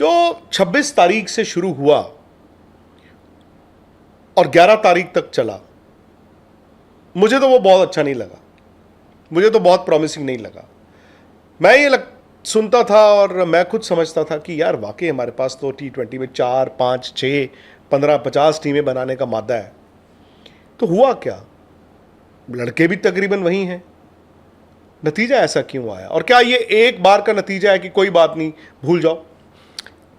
जो 26 तारीख से शुरू हुआ और 11 तारीख तक चला, मुझे तो वो बहुत अच्छा नहीं लगा, मुझे तो बहुत प्रॉमिसिंग नहीं लगा। मैं ये सुनता था और मैं खुद समझता था कि यार वाकई हमारे पास तो T20 में 4, 5, 6, 15, 50 टीमें बनाने का मादा है। तो हुआ क्या, लड़के भी तकरीबन वही हैं, नतीजा ऐसा क्यों आया? और क्या ये एक बार का नतीजा है कि कोई बात नहीं भूल जाओ?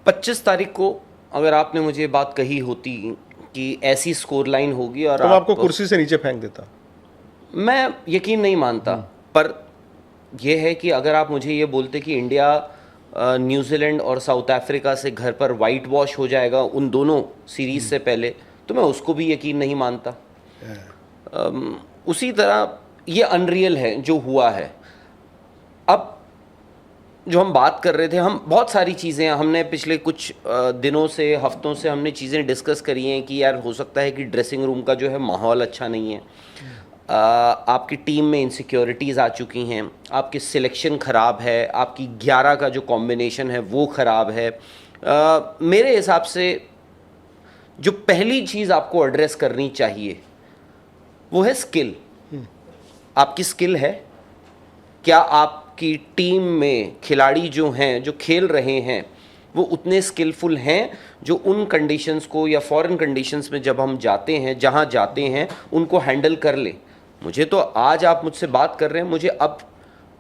25 तारीख को अगर आपने मुझे बात कही होती कि ऐसी स्कोर लाइन होगी और तो मैं आपको कुर्सी से नीचे फेंक देता। मैं यकीन नहीं मानता, पर यह है कि अगर आप मुझे ये बोलते कि इंडिया न्यूजीलैंड और साउथ अफ्रीका से घर पर वाइट वॉश हो जाएगा उन दोनों सीरीज से पहले, तो मैं उसको भी यकीन नहीं मानता। उसी तरह ये अनरियल है जो हुआ है। अब जो हम बात कर रहे थे, हम बहुत सारी चीज़ें हमने पिछले कुछ दिनों से, हफ्तों से हमने चीज़ें डिस्कस करी हैं कि यार हो सकता है कि ड्रेसिंग रूम का जो है माहौल अच्छा नहीं है, आपकी टीम में इनसिक्योरिटीज़ आ चुकी हैं, आपकी सिलेक्शन ख़राब है, आपकी 11 का जो कॉम्बिनेशन है वो ख़राब है। मेरे हिसाब से जो पहली चीज़ आपको एड्रेस करनी चाहिए वो है स्किल। आपकी स्किल है क्या? आपकी टीम में खिलाड़ी जो हैं, जो खेल रहे हैं, वो उतने स्किलफुल हैं जो उन कंडीशंस को या फॉरेन कंडीशंस में जब हम जाते हैं, जहां जाते हैं, उनको हैंडल कर ले? मुझे तो आज आप मुझसे बात कर रहे हैं, मुझे अब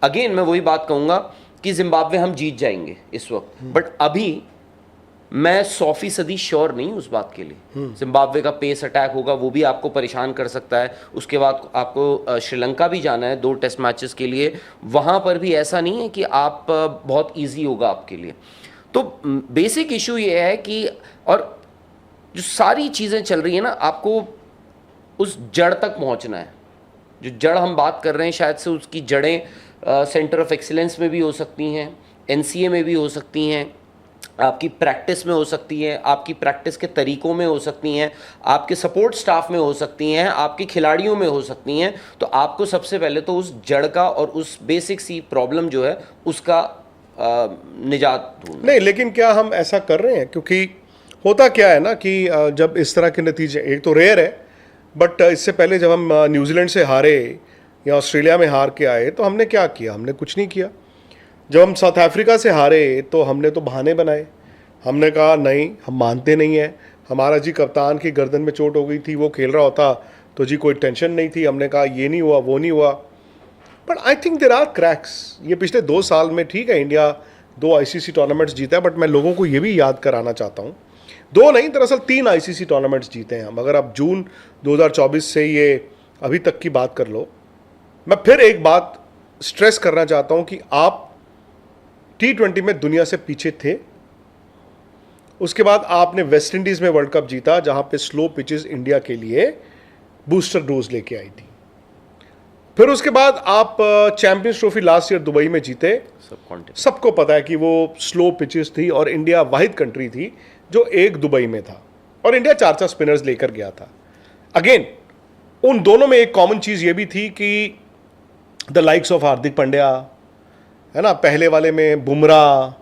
अगेन मैं वही बात कहूँगा कि जिम्बाब्वे हम जीत जाएंगे इस वक्त, बट अभी मैं 100% श्योर नहीं उस बात के लिए। जिम्बाब्वे का पेस अटैक होगा, वो भी आपको परेशान कर सकता है। उसके बाद आपको श्रीलंका भी जाना है 2 टेस्ट मैचेस के लिए, वहाँ पर भी ऐसा नहीं है कि आप बहुत इजी होगा आपके लिए। तो बेसिक इशू ये है कि, और जो सारी चीज़ें चल रही है ना, आपको उस जड़ तक पहुँचना है। जो जड़ हम बात कर रहे हैं, शायद से उसकी जड़ें सेंटर ऑफ एक्सीलेंस में भी हो सकती हैं, NCA में भी हो सकती हैं, आपकी प्रैक्टिस में हो सकती हैं, आपकी प्रैक्टिस के तरीकों में हो सकती हैं, आपके सपोर्ट स्टाफ में हो सकती हैं, आपके खिलाड़ियों में हो सकती हैं। तो आपको सबसे पहले तो उस जड़ का और उस बेसिक सी प्रॉब्लम जो है उसका निजात ढूंढना। नहीं, लेकिन क्या हम ऐसा कर रहे हैं? क्योंकि होता क्या है ना कि जब इस तरह के नतीजे, एक तो रेयर है, बट इससे पहले जब हम न्यूजीलैंड से हारे या ऑस्ट्रेलिया में हार के आए तो हमने क्या किया? हमने कुछ नहीं किया। जब हम साउथ अफ्रीका से हारे तो हमने तो बहाने बनाए, हमने कहा नहीं हम मानते नहीं हैं, हमारा जी कप्तान की गर्दन में चोट हो गई थी, वो खेल रहा होता तो जी कोई टेंशन नहीं थी, हमने कहा ये नहीं हुआ वो नहीं हुआ। But I think there are cracks. ये पिछले 2 साल में ठीक है इंडिया 2 ICC टूर्नामेंट्स जीता है, बट मैं लोगों को ये भी याद कराना चाहता हूँ, 2 नहीं दरअसल 3 ICC टूर्नामेंट्स जीते हैं हम। अगर आप जून 2024 से ये अभी तक की बात कर लो, मैं फिर एक बात स्ट्रेस करना चाहता हूँ कि आप T20 में दुनिया से पीछे थे। उसके बाद आपने वेस्ट इंडीज में वर्ल्ड कप जीता जहां पे स्लो पिचेस इंडिया के लिए बूस्टर डोज लेके आई थी। फिर उसके बाद आप champions trophy last year Dubai में जीते। सबको पता है कि वो स्लो पिचेस थी और इंडिया वाहिद कंट्री थी जो एक दुबई में था और इंडिया 4-4 स्पिनर्स लेकर गया था। अगेन उन दोनों में एक कॉमन चीज ये भी थी कि the likes of Hardik Pandya, है ना, पहले वाले में बुमराह,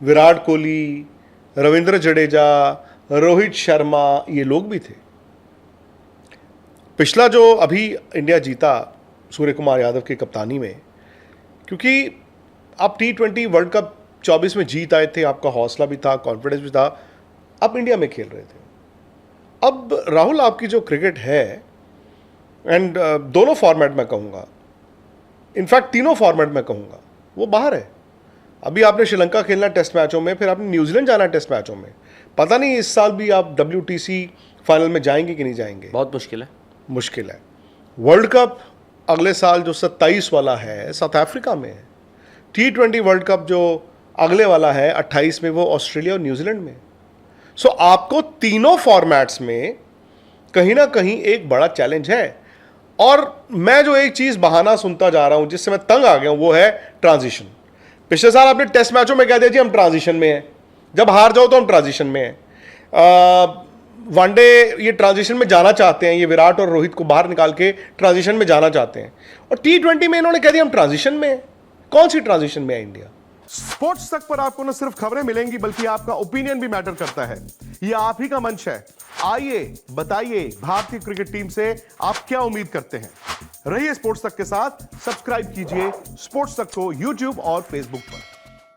विराट कोहली, रविंद्र जडेजा, रोहित शर्मा, ये लोग भी थे। पिछला जो अभी इंडिया जीता सूर्य कुमार यादव की कप्तानी में, क्योंकि आप T20 वर्ल्ड कप 24 में जीत आए थे, आपका हौसला भी था, कॉन्फिडेंस भी था, आप इंडिया में खेल रहे थे। अब राहुल आपकी जो क्रिकेट है, एंड दोनों फॉर्मेट में कहूँगा, इनफैक्ट तीनों फॉर्मेट में कहूँगा, वो बाहर है। अभी आपने श्रीलंका खेलना टेस्ट मैचों में, फिर आपने न्यूजीलैंड जाना टेस्ट मैचों में। पता नहीं इस साल भी आप WTC फाइनल में जाएंगे कि नहीं जाएंगे। बहुत मुश्किल है, मुश्किल है। वर्ल्ड कप अगले साल जो 27 वाला है साउथ अफ्रीका में है। T20 वर्ल्ड कप जो अगले वाला है 28 में, वो ऑस्ट्रेलिया और न्यूजीलैंड में। सो आपको तीनों फॉर्मेट्स में कहीं ना कहीं एक बड़ा चैलेंज है। और मैं जो एक चीज बहाना सुनता जा रहा हूं जिससे मैं तंग आ गया हूं, वो है ट्रांजिशन। पिछले साल आपने टेस्ट मैचों में कह दिया जी हम ट्रांजिशन में हैं, जब हार जाओ तो हम ट्रांजिशन में हैं। वनडे ये ट्रांजिशन में जाना चाहते हैं, ये विराट और रोहित को बाहर निकाल के ट्रांजिशन में जाना चाहते हैं। और T20 में इन्होंने कह दिया हम ट्रांजिशन में हैं। कौन सी ट्रांजिशन में है इंडिया? स्पोर्ट्स तक पर आपको न सिर्फ खबरें मिलेंगी बल्कि आपका ओपिनियन भी मैटर करता है। यह आप ही का मंच है। आइए बताइए भारतीय क्रिकेट टीम से आप क्या उम्मीद करते हैं। रहिए स्पोर्ट्स तक के साथ। सब्सक्राइब कीजिए स्पोर्ट्स तक को यूट्यूब और फेसबुक पर।